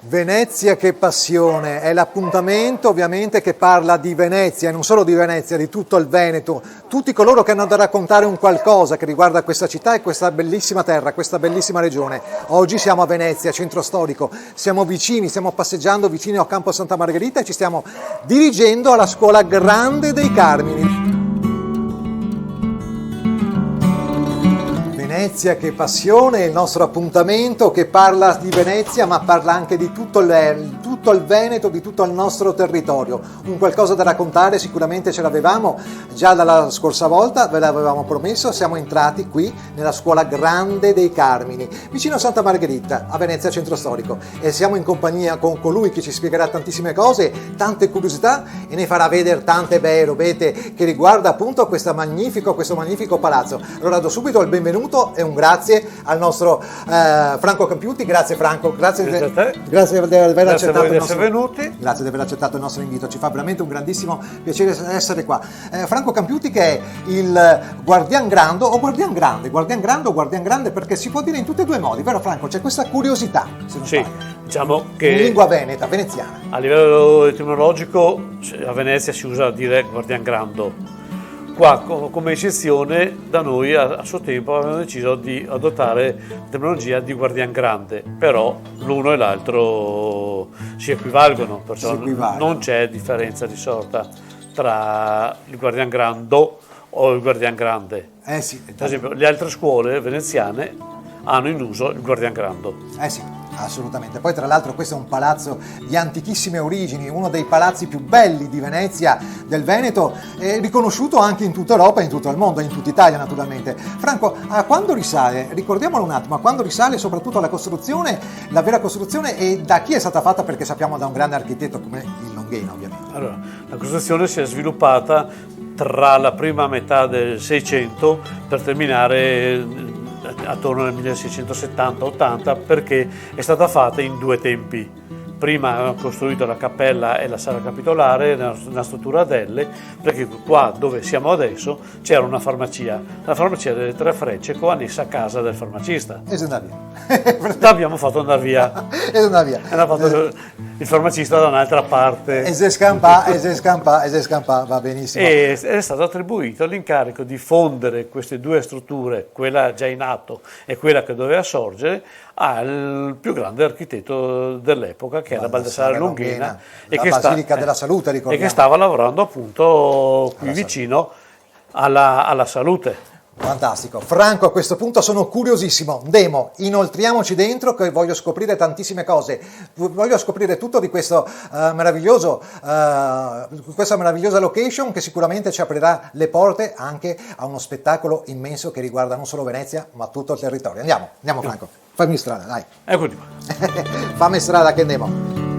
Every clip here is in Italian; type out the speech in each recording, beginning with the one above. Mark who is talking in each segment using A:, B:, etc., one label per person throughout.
A: Venezia che passione, è l'appuntamento ovviamente che parla di Venezia e non solo di Venezia, di tutto il Veneto, tutti coloro che hanno da raccontare un qualcosa che riguarda questa città e questa bellissima terra, questa bellissima regione. Oggi siamo a Venezia, centro storico, siamo vicini, stiamo passeggiando vicino a Campo Santa Margherita e ci stiamo dirigendo alla Scuola Grande dei Carmini. Venezia che passione, il nostro appuntamento che parla di Venezia ma parla anche di tutto il Veneto, di tutto il nostro territorio. Un qualcosa da raccontare sicuramente ce l'avevamo già dalla scorsa volta, ve l'avevamo promesso, siamo entrati qui nella Scuola Grande dei Carmini, vicino a Santa Margherita, a Venezia centro storico, e siamo in compagnia con colui che ci spiegherà tantissime cose, tante curiosità e ne farà vedere tante belle robette che riguarda appunto questo magnifico palazzo. Allora do subito il benvenuto e un grazie al nostro Franco Campiuti. Grazie Franco, grazie di aver accettato il nostro invito, ci fa veramente un grandissimo piacere essere qua. Franco Campiuti che è il Guardian Grande o Guardian Grande perché si può dire in tutti e due i modi, vero Franco? C'è questa curiosità, se non
B: sì, diciamo che
A: in lingua veneta, veneziana.
B: A livello etimologico a Venezia si usa dire Guardian Grando. Qua, come eccezione, da noi a suo tempo avevano deciso di adottare la terminologia di Guardian Grande, però l'uno e l'altro si equivalgono, perciò non c'è differenza di sorta tra il Guardian Grando o il Guardian Grande.
A: Sì,
B: per esempio, le altre scuole veneziane hanno in uso il Guardian Grando.
A: Sì. Assolutamente, poi tra l'altro questo è un palazzo di antichissime origini, uno dei palazzi più belli di Venezia, del Veneto, riconosciuto anche in tutta Europa e in tutto il mondo, in tutta Italia naturalmente. Franco, a quando risale? Ricordiamolo un attimo, a quando risale soprattutto la costruzione, la vera costruzione, e da chi è stata fatta, perché sappiamo da un grande architetto come il Longhena ovviamente.
B: Allora, la costruzione si è sviluppata tra la prima metà del Seicento per terminare attorno al 1670-80, perché è stata fatta in due tempi. Prima hanno costruito la cappella e la sala capitolare nella struttura ad L, perché qua dove siamo adesso c'era una farmacia, la farmacia delle Tre Frecce, con annessa casa del farmacista.
A: E se andava via.
B: L'abbiamo fatto andare via.
A: E andava via.
B: Hanno fatto il farmacista da un'altra parte.
A: E se scampa, va benissimo.
B: E è stato attribuito l'incarico di fondere queste due strutture, quella già in atto e quella che doveva sorgere, al più grande architetto dell'epoca, che era Baldassare Longhena,
A: e che Basilica della Salute, ricordiamo.
B: E che stava lavorando appunto qui vicino alla Salute.
A: Fantastico. Franco, a questo punto sono curiosissimo. Inoltriamoci dentro, che voglio scoprire tantissime cose. Voglio scoprire tutto di questo questa meravigliosa location che sicuramente ci aprirà le porte anche a uno spettacolo immenso che riguarda non solo Venezia, ma tutto il territorio. Andiamo Franco. Fammi strada, dai.
B: Eccoti qua.
A: Fammi strada che andiamo.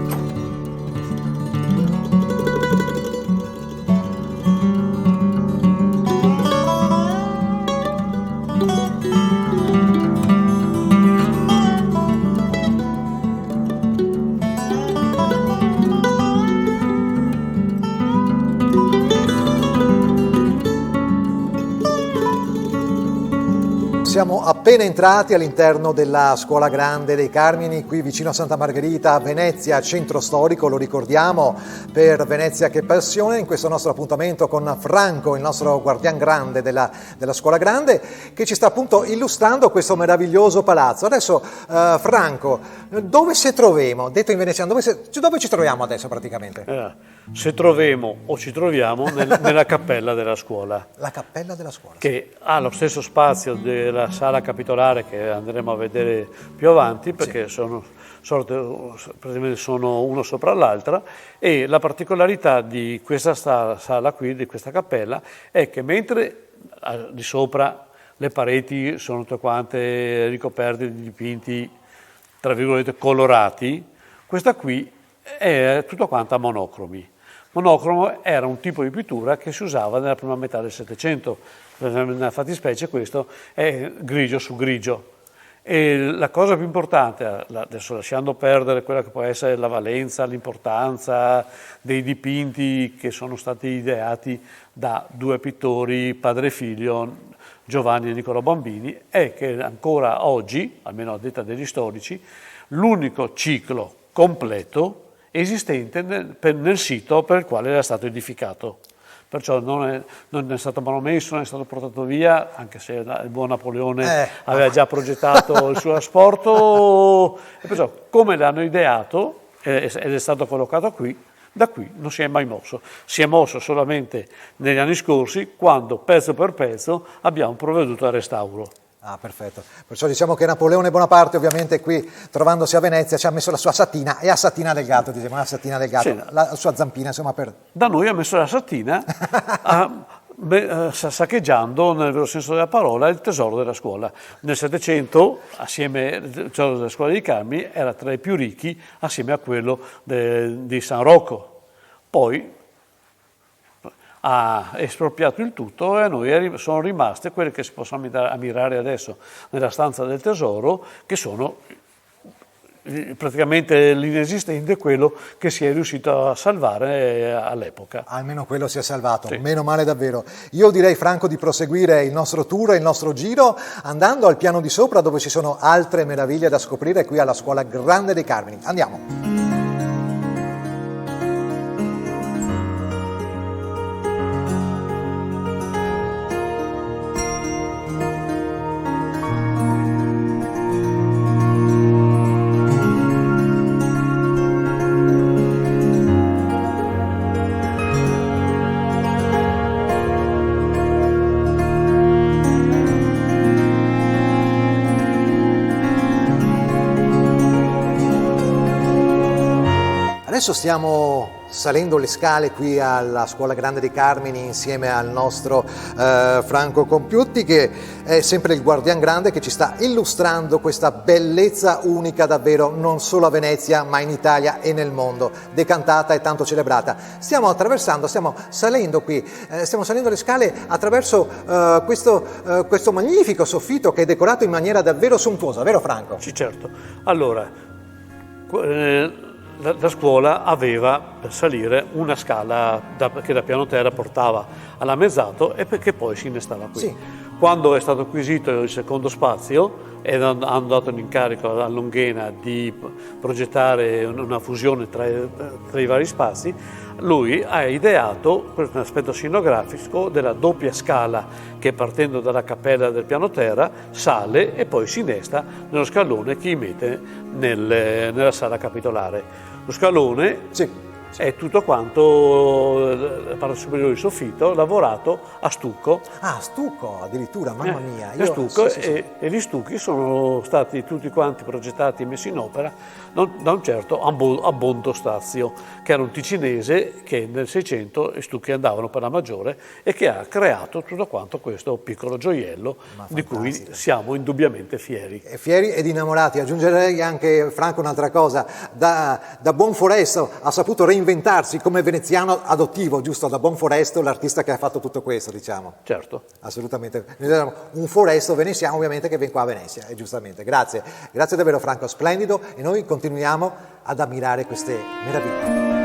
A: Siamo appena entrati all'interno della Scuola Grande dei Carmini, qui vicino a Santa Margherita, a Venezia, centro storico, lo ricordiamo, per Venezia che passione, in questo nostro appuntamento con Franco, il nostro Guardian Grande della Scuola Grande, che ci sta appunto illustrando questo meraviglioso palazzo. Adesso, Franco, dove se troviamo? Detto in veneziano, dove ci troviamo adesso praticamente?
B: Se troviamo o ci troviamo nella cappella della scuola.
A: La cappella della scuola.
B: Che ha lo stesso spazio della sala capitolare che andremo a vedere più avanti, perché praticamente sono uno sopra l'altra, e la particolarità di questa sala qui, di questa cappella, è che mentre di sopra le pareti sono tutte quante ricoperte di dipinti, tra virgolette, colorati, questa qui è tutta quanta monocromi. Monocromo era un tipo di pittura che si usava nella prima metà del Settecento, nella fattispecie questo è grigio su grigio. E la cosa più importante, adesso lasciando perdere quella che può essere la valenza, l'importanza dei dipinti che sono stati ideati da due pittori, padre e figlio, Giovanni e Niccolò Bambini, è che ancora oggi, almeno a detta degli storici, l'unico ciclo completo esistente nel sito per il quale era stato edificato. Perciò non è stato manomesso, non è stato portato via, anche se il buon Napoleone aveva già progettato il suo asporto. E perciò, come l'hanno ideato ed è stato collocato qui, da qui non si è mai mosso. Si è mosso solamente negli anni scorsi, quando pezzo per pezzo abbiamo provveduto al restauro.
A: Ah, perfetto. Perciò diciamo che Napoleone Bonaparte, ovviamente, qui trovandosi a Venezia, ci ha messo la sua sattina, e a sattina del gatto, diciamo, la sattina del gatto,
B: Sì.
A: la sua zampina, insomma, per...
B: Da noi ha messo la sattina saccheggiando, nel vero senso della parola, il tesoro della scuola. Nel Settecento, assieme il tesoro della scuola di Carmini, era tra i più ricchi assieme a quello di San Rocco. Poi ha espropriato il tutto e a noi sono rimaste quelle che si possono ammirare adesso nella stanza del tesoro, che sono praticamente l'inesistente, quello che si è riuscito a salvare all'epoca.
A: Almeno quello si è salvato,
B: Sì.
A: Meno male davvero. Io direi, Franco, di proseguire il nostro tour, il nostro giro, andando al piano di sopra, dove ci sono altre meraviglie da scoprire qui alla Scuola Grande dei Carmini. Andiamo! Adesso stiamo salendo le scale qui alla Scuola Grande dei Carmini insieme al nostro Franco Compiutti, che è sempre il guardian grande, che ci sta illustrando questa bellezza unica davvero, non solo a Venezia ma in Italia e nel mondo, decantata e tanto celebrata. Stiamo salendo qui, stiamo salendo le scale attraverso questo magnifico soffitto che è decorato in maniera davvero sontuosa, vero Franco?
B: Sì, certo. Allora, la scuola aveva per salire una scala che da piano terra portava alla Mezzato e che poi si innestava qui.
A: Sì.
B: Quando è stato acquisito il secondo spazio e hanno dato l'incarico a Longhena di progettare una fusione tra i vari spazi, lui ha ideato un aspetto scenografico della doppia scala che, partendo dalla cappella del piano terra, sale e poi si innesta nello scalone che mette nella sala capitolare. Lo scalone è tutto quanto, la parte superiore del soffitto, lavorato a stucco.
A: Ah, stucco addirittura, mamma mia.
B: È stucco, e gli stucchi sono stati tutti quanti progettati e messi in opera da un certo Abbondo Stazio, che era un ticinese che nel 600 i stucchi andavano per la maggiore e che ha creato tutto quanto questo piccolo gioiello di cui siamo indubbiamente fieri.
A: Fieri ed innamorati. Aggiungerei anche, Franco, un'altra cosa. Da Bonforesto ha saputo reinventarsi come veneziano adottivo, giusto? Da Bonforesto, l'artista che ha fatto tutto questo, diciamo.
B: Certo.
A: Assolutamente. Noi abbiamo un foresto veneziano, ovviamente, che viene qua a Venezia, e giustamente. Grazie. Grazie davvero, Franco, splendido, e noi continuiamo ad ammirare queste meraviglie.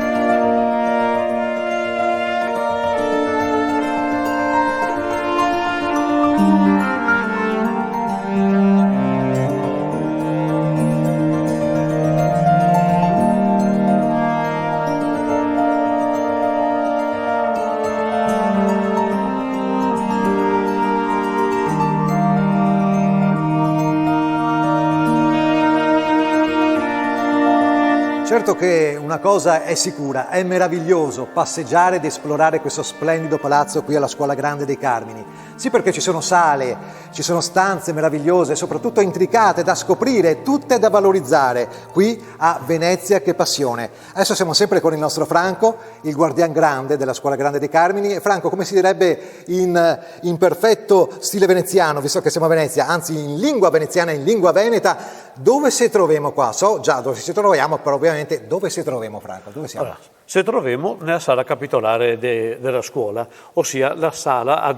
A: Certo che una cosa è sicura, è meraviglioso passeggiare ed esplorare questo splendido palazzo qui alla Scuola Grande dei Carmini. Sì, perché ci sono sale, ci sono stanze meravigliose, soprattutto intricate, da scoprire, tutte da valorizzare, qui a Venezia che passione. Adesso siamo sempre con il nostro Franco, il guardian grande della Scuola Grande dei Carmini. E Franco, come si direbbe in perfetto stile veneziano, visto che siamo a Venezia, anzi in lingua veneziana, in lingua veneta, dove si troviamo qua? So già dove ci troviamo, però ovviamente dove si troviamo, Franco? Dove siamo?
B: Allora, ci troviamo nella sala capitolare della scuola, ossia la sala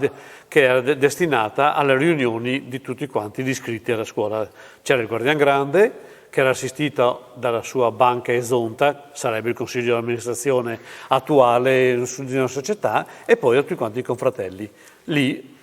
B: che era destinata alle riunioni di tutti quanti gli iscritti alla scuola. C'era il guardian grande, che era assistito dalla sua banca esonta, sarebbe il consiglio di amministrazione attuale di una società, e poi da tutti quanti i confratelli. Lì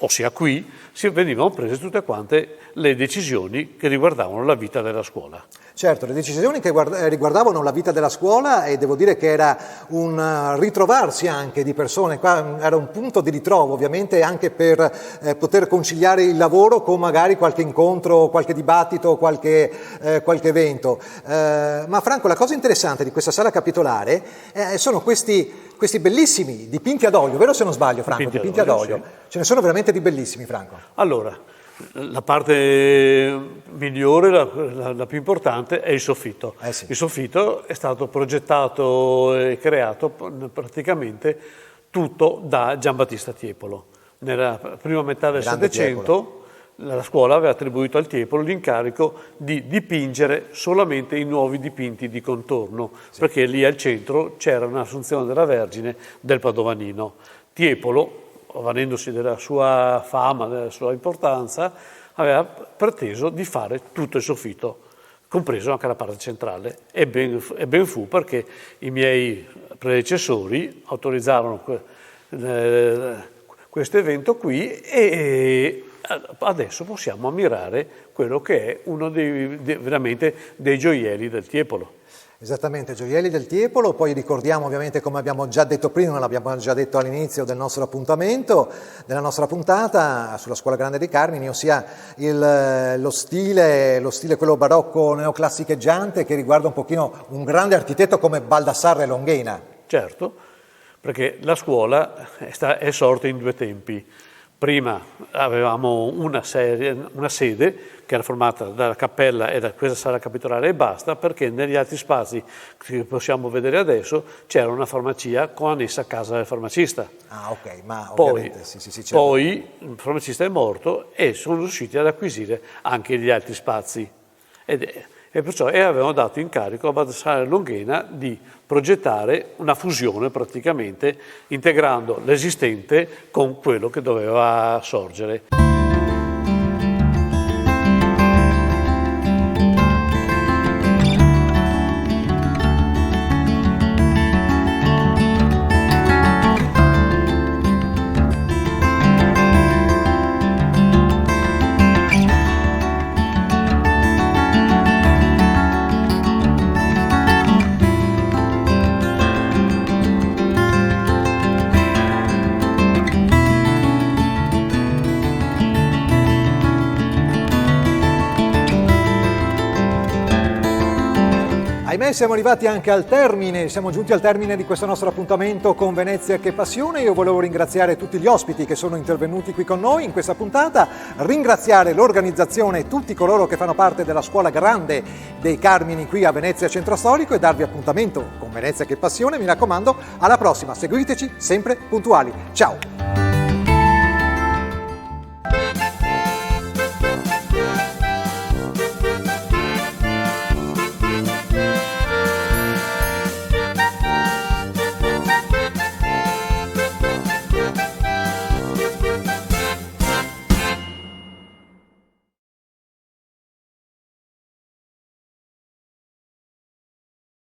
B: ossia qui, venivano prese tutte quante le decisioni che riguardavano la vita della scuola.
A: Certo, le decisioni che riguardavano la vita della scuola, e devo dire che era un ritrovarsi anche di persone, qua era un punto di ritrovo ovviamente anche per poter conciliare il lavoro con magari qualche incontro, qualche dibattito, qualche evento. Ma Franco, la cosa interessante di questa sala capitolare sono questi bellissimi dipinti ad olio, vero se non sbaglio Franco? Dipinti ad olio.
B: Sì.
A: Ce ne sono veramente di bellissimi, Franco.
B: Allora, la parte migliore, la più importante, è il soffitto.
A: Sì.
B: Il soffitto è stato progettato e creato praticamente tutto da Giambattista Tiepolo. Nella prima metà del Settecento la scuola aveva attribuito al Tiepolo l'incarico di dipingere solamente i nuovi dipinti di contorno, perché lì al centro c'era un'Assunzione della Vergine del Padovanino. Tiepolo, avvalendosi della sua fama, della sua importanza, aveva preteso di fare tutto il soffitto, compreso anche la parte centrale. E ben fu, perché i miei predecessori autorizzarono questo evento qui, e adesso possiamo ammirare quello che è uno veramente dei gioielli del Tiepolo.
A: Esattamente, gioielli del Tiepolo. Poi ricordiamo ovviamente, come abbiamo già detto prima, l'abbiamo già detto all'inizio del nostro appuntamento, della nostra puntata sulla Scuola Grande dei Carmini, ossia lo stile quello barocco neoclassicheggiante che riguarda un pochino un grande architetto come Baldassarre Longhena.
B: Certo, perché la scuola è sorta in due tempi. Prima avevamo una sede che era formata dalla cappella e da questa sala capitolare e basta, perché negli altri spazi che possiamo vedere adesso c'era una farmacia con annessa casa del farmacista.
A: Ah, ok, ma ovviamente sì, certo.
B: Poi il farmacista è morto e sono riusciti ad acquisire anche gli altri spazi. E perciò avevano dato incarico a Baldassarre Longhena di progettare una fusione praticamente, integrando l'esistente con quello che doveva sorgere.
A: Ahimè, siamo arrivati anche al termine, siamo giunti al termine di questo nostro appuntamento con Venezia che passione. Io volevo ringraziare tutti gli ospiti che sono intervenuti qui con noi in questa puntata, ringraziare l'organizzazione e tutti coloro che fanno parte della Scuola Grande dei Carmini qui a Venezia Centro Storico, e darvi appuntamento con Venezia che passione. Mi raccomando, alla prossima, seguiteci sempre puntuali. Ciao!